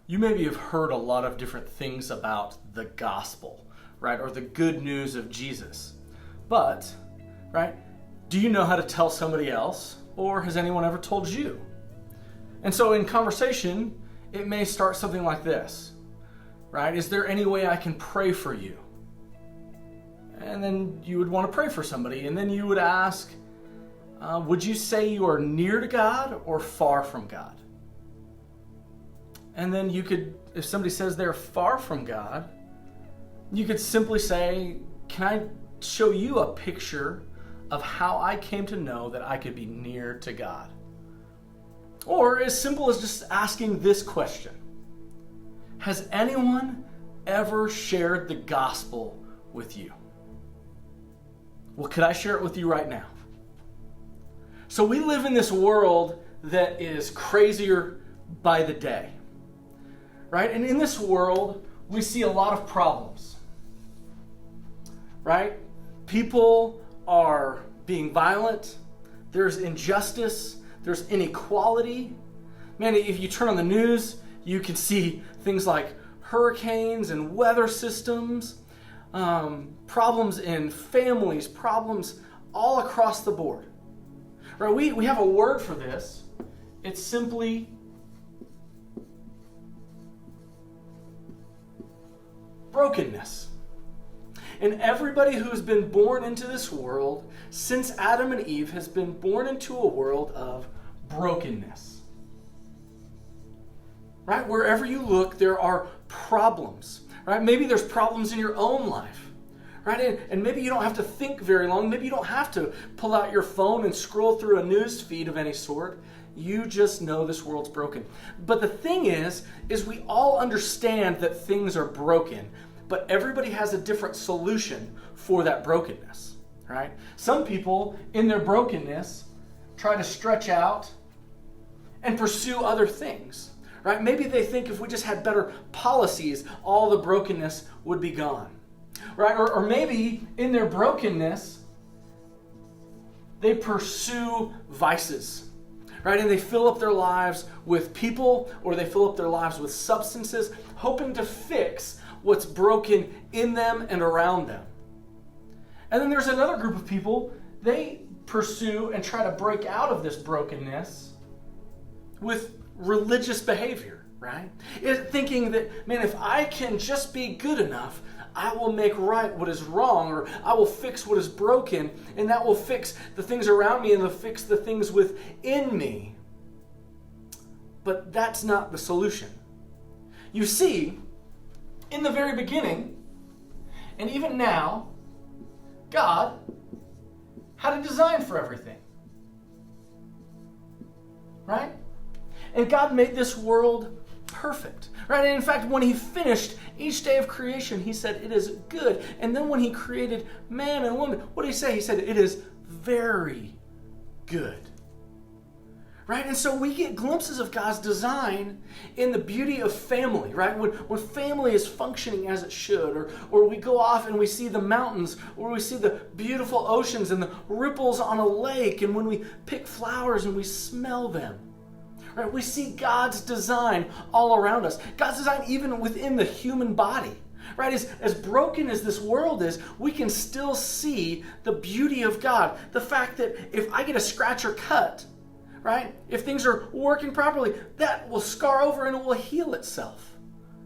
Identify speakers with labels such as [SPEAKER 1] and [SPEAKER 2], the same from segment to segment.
[SPEAKER 1] You maybe have heard a lot of different things about the gospel, right? Or the good news of Jesus. But, right, do you know how to tell somebody else? Or has anyone ever told you? And so in conversation, it may start something like this, right? Is there any way I can pray for you? And then you would want to pray for somebody. And then you would ask, would you say you are near to God or far from God? And then you could, if somebody says they're far from God, you could simply say, can I show you a picture of how I came to know that I could be near to God? Or as simple as just asking this question: has anyone ever shared the gospel with you? Well, could I share it with you right now? So we live in this world that is crazier by the day, right? And in this world, we see a lot of problems, right? People are being violent. There's injustice. There's inequality. Man, if you turn on the news, you can see things like hurricanes and weather systems, problems in families, problems all across the board. Right? We have a word for this. It's simply brokenness. And everybody who's been born into this world since Adam and Eve has been born into a world of brokenness. Right? Wherever you look, there are problems. Right? Maybe there's problems in your own life. Right? And maybe you don't have to think very long. Maybe you don't have to pull out your phone and scroll through a news feed of any sort. You just know this world's broken. But the thing is we all understand that things are broken, but everybody has a different solution for that brokenness. Right? Some people, in their brokenness, try to stretch out and pursue other things. Right? Maybe they think if we just had better policies, all the brokenness would be gone. Right? Or maybe in their brokenness, they pursue vices. Right? And they fill up their lives with people, or they fill up their lives with substances, hoping to fix what's broken in them and around them. And then there's another group of people, they pursue and try to break out of this brokenness with religious behavior, right? Thinking that, man, if I can just be good enough, I will make right what is wrong, or I will fix what is broken, and that will fix the things around me and will fix the things within me. But that's not the solution. You see, in the very beginning, and even now, God had a design for everything. Right? And God made this world perfect. Right? And in fact, when he finished each day of creation, he said, it is good. And then when he created man and woman, what did he say? He said, it is very good. Right? And so we get glimpses of God's design in the beauty of family, right? When family is functioning as it should, or we go off and we see the mountains, or we see the beautiful oceans and the ripples on a lake, and when we pick flowers and we smell them. Right? We see God's design all around us. God's design even within the human body. Right? As broken as this world is, we can still see the beauty of God. The fact that if I get a scratch or cut, right? If things are working properly, that will scar over and it will heal itself.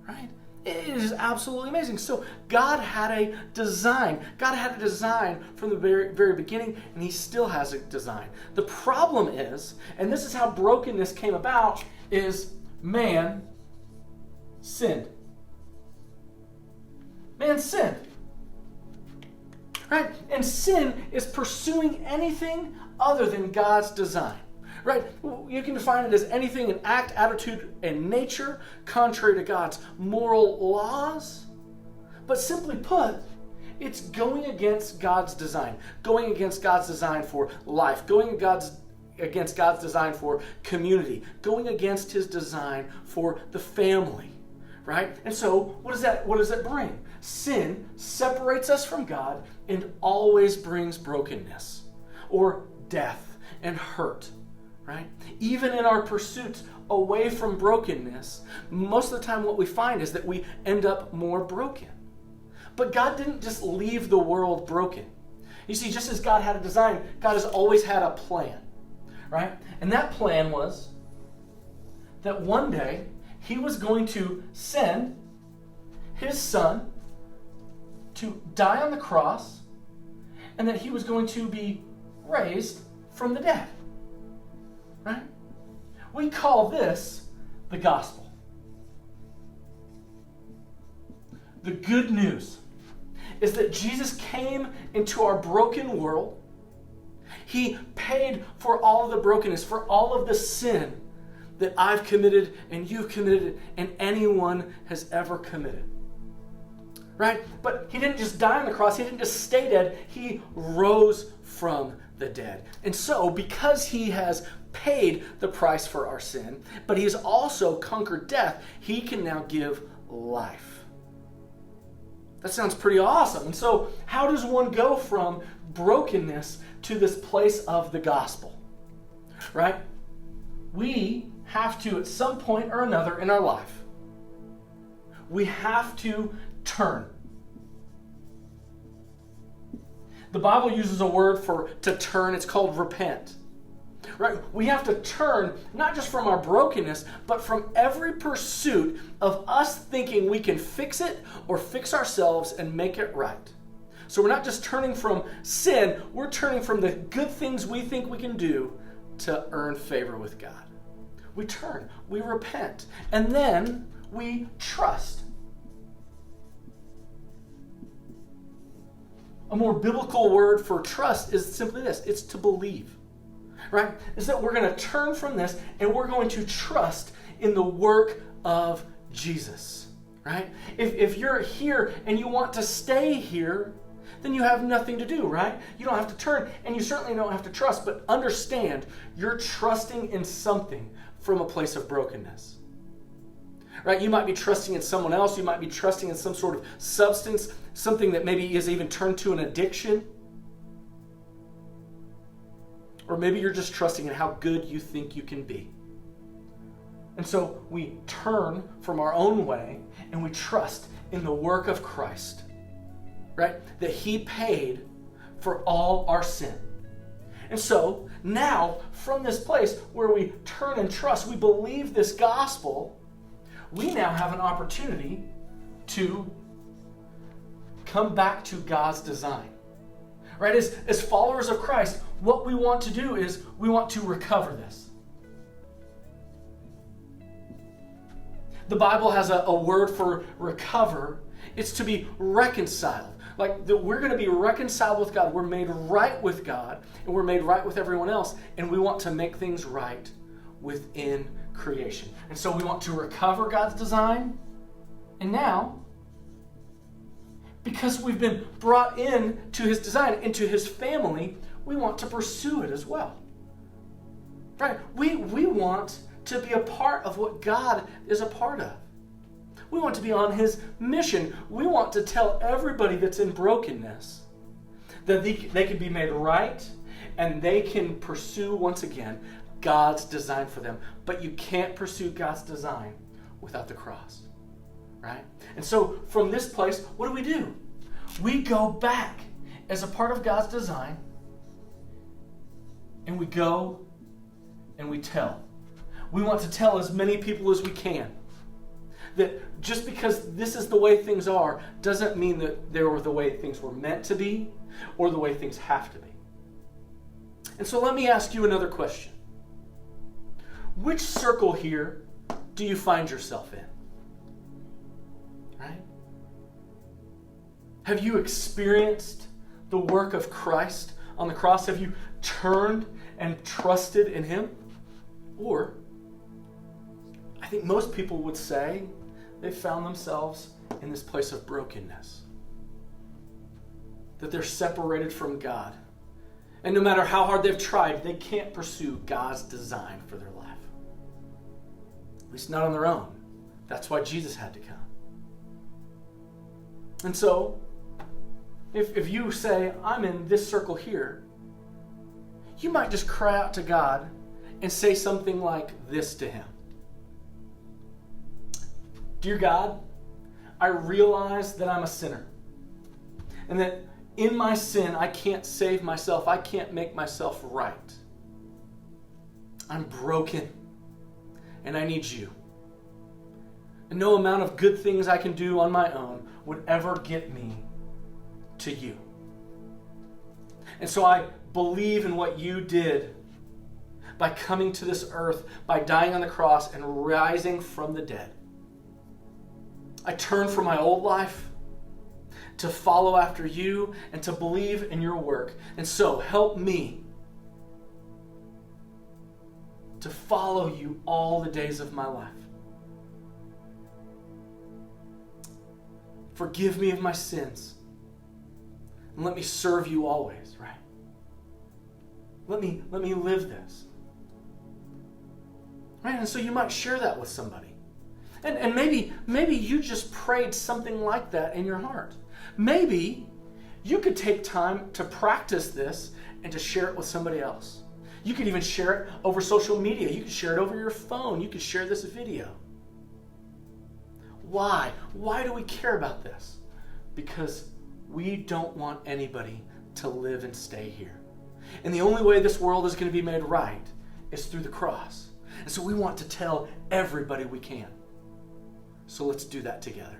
[SPEAKER 1] Right? It is absolutely amazing. So God had a design. God had a design from the very, very beginning, and he still has a design. The problem is, and this is how brokenness came about, is man sinned. Man sinned. Right? And sin is pursuing anything other than God's design. Right? You can define it as anything in act, attitude, and nature contrary to God's moral laws. But simply put, it's going against God's design. Going against God's design for life. Going against God's design for community. Going against his design for the family. Right? And so, what does that bring? Sin separates us from God and always brings brokenness or death and hurt. Right? Even in our pursuits away from brokenness, most of the time what we find is that we end up more broken. But God didn't just leave the world broken. You see, just as God had a design, God has always had a plan, right? And that plan was that one day he was going to send his son to die on the cross, and that he was going to be raised from the dead, right? We call this the gospel. The good news is that Jesus came into our broken world. He paid for all of the brokenness, for all of the sin that I've committed and you've committed and anyone has ever committed. Right? But he didn't just die on the cross. He didn't just stay dead. He rose from the dead. And so, because he has paid the price for our sin, but he has also conquered death, he can now give life. That sounds pretty awesome. And so, how does one go from brokenness to this place of the gospel? Right? We have to, at some point or another in our life, we have to turn. The Bible uses a word for to turn. It's called repent. Right? We have to turn not just from our brokenness, but from every pursuit of us thinking we can fix it or fix ourselves and make it right. So we're not just turning from sin, we're turning from the good things we think we can do to earn favor with God. We turn, we repent, and then we trust. A more biblical word for trust is simply this. It's to believe, right? Is that we're going to turn from this and we're going to trust in the work of Jesus, right? If you're here and you want to stay here, then you have nothing to do, right? You don't have to turn, and you certainly don't have to trust, but understand you're trusting in something from a place of brokenness. Right? You might be trusting in someone else. You might be trusting in some sort of substance, something that maybe is even turned to an addiction. Or maybe you're just trusting in how good you think you can be. And so we turn from our own way and we trust in the work of Christ, right? That he paid for all our sin. And so now, from this place where we turn and trust, we believe this gospel, we now have an opportunity to come back to God's design. Right? As followers of Christ, what we want to do is we want to recover this. The Bible has a word for recover. It's to be reconciled. Like that we're going to be reconciled with God. We're made right with God, and we're made right with everyone else, and we want to make things right within creation. And so we want to recover God's design. And now, because we've been brought in to his design, into his family, we want to pursue it as well. Right? We want to be a part of what God is a part of. We want to be on his mission. We want to tell everybody that's in brokenness that they can be made right and they can pursue once again God's design for them. But you can't pursue God's design without the cross, right? And so from this place, what do? We go back as a part of God's design, and we go and we tell. We want to tell as many people as we can that just because this is the way things are doesn't mean that they were the way things were meant to be or the way things have to be. And so let me ask you another question. Which circle here do you find yourself in? Right? Have you experienced the work of Christ on the cross? Have you turned and trusted in him? Or, I think most people would say they found themselves in this place of brokenness. That they're separated from God. And no matter how hard they've tried, they can't pursue God's design for their life. At least not on their own. That's why Jesus had to come. And so, if you say, I'm in this circle here, you might just cry out to God and say something like this to him. Dear God, I realize that I'm a sinner and that in my sin I can't save myself. I can't make myself right. I'm broken and I need you. And no amount of good things I can do on my own would ever get me to you. And so I believe in what you did by coming to this earth, by dying on the cross and rising from the dead. I turn from my old life to follow after you and to believe in your work. And so help me to follow you all the days of my life. Forgive me of my sins. And let me serve you always, right? Let me live this. Right? And so you might share that with somebody. And maybe you just prayed something like that in your heart. Maybe you could take time to practice this and to share it with somebody else. You could even share it over social media. You could share it over your phone. You could share this video. Why? Why do we care about this? Because we don't want anybody to live and stay here. And the only way this world is going to be made right is through the cross. And so we want to tell everybody we can. So let's do that together.